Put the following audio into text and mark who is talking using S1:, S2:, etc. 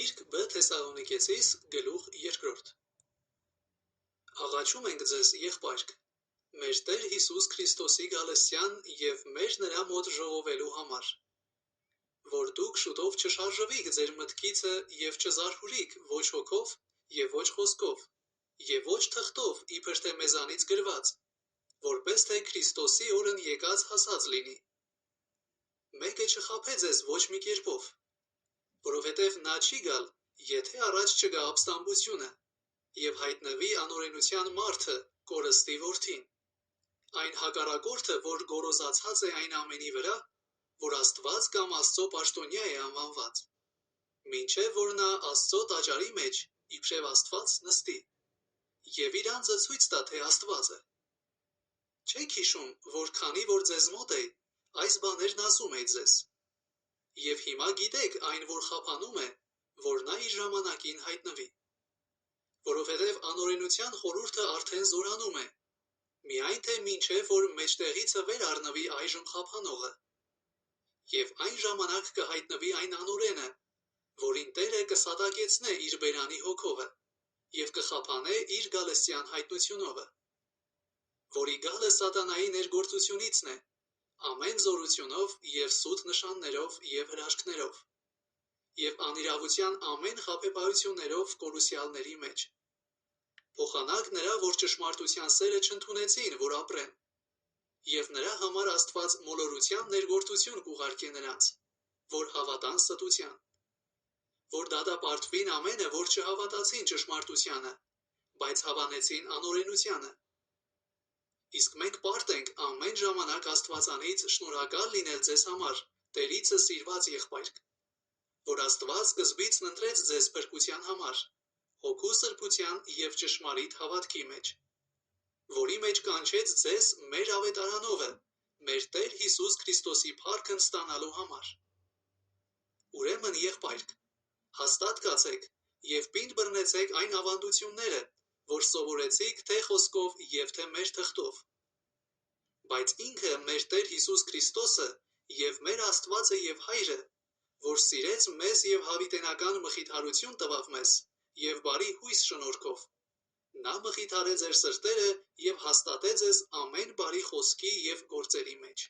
S1: Գիրք Բ Թեսաղոնիկեցիս գլուխ 2 Աղաչում ենք ձեզ, եղբայրք, մեր Տեր Հիսուս Քրիստոսի գալստյան և մեր նրա մոտ ժողովելու համար, որ դուք շուտով չշարժվիք ձեր մտքիցը և չզարհուրիք ոչ հոգով և ոչ խոսքով և ոչ թղթով, իբր թե մեզանից գրված, որպես թե Քրիստոսի օրն եկած հասած լինի։ Մեկը չխաբե ձեզ ոչ մի կերպով, որովհետև նա չի գալ, եթե առաջ չգա ապստամբությունը, և հայտնվի անօրենության մարդը, կորստի որդին, այն հակառակորդը, որ գոռոզացած է այն ամենի վրա, որ Աստված կամ Աստծո պաշտոնյա է անվանված, մինչև որ նա Աստծո տաճարի մեջ, իբրև Աստված նստի, և իր անձը ցույց տա, թե Աստված է։ Չեք հիշում, որ քանի որ ձեզ մոտ է, այս բաներն ասում է ձեզ, և հիմա գիտեք այն, որ խափանում է, որ նա իր ժամանակին հայտնվի, որովհետև անօրենության խորհուրդը արդեն զորանում է, միայն թե մինչև որ մեջտեղիցը վեր առնվի այժմ խափանողը, և այն ժամանակ կհայտնվի այն անօրենը, որին Տերը կսատակեցնե իր բերանի հոգովը և կխափանե իր գալստյան հայտնությունովը, որի գալը սատանայի ներգործությունիցն է, ամեն զորությունով և սուտ նշաններով և հրաշքներով, և անիրավության ամեն խաբեբայություններով կորուսյալների մեջ։ Փոխանակ նրա, որ ճշմարտության սերը չընդունեցին, որ ապրեն, և նրա համար Աստված մոլորության ներգործություն կուղարկե նրանց, որ հավատան ստության, որ դատապարտվին ամենը, որ չհավատացին ճշմարտությանը, բայց հավանեցին անօրենությանը։ Իսկ մենք պարտ ենք ամեն ժամանակ Աստվածանից շնորհակալ լինել ձեզ համար, Տերիցը սիրված եղբայրք, որ Աստված սկզբիցն ընտրեց ձեզ փրկության համար, հոգու սրբության և ճշմարիտ հավատքի մեջ, որի մեջ կանչեց ձեզ մեր ավետարանովը, մեր Տեր Հիսուս Քրիստոսի փառքն ստանալու համար։ Ուրեմն, եղբայրք, հաստատ կացեք և պինդ բռնեցեք այն ավանդությունները, որ սովորեցիք թե խոսքով և թե մեր թղթով, բայց ինքը մեր Տեր Հիսուս Քրիստոսը և մեր Աստվածը և Հայրը, որ սիրեց մեզ և հավիտենական մխիթարություն տվավ մեզ և բարի հույս շնորհքով, նա մխիթարե ձեր սրտերը և հաստատե ձեզ ամեն բարի խոսքի և գործերի մեջ։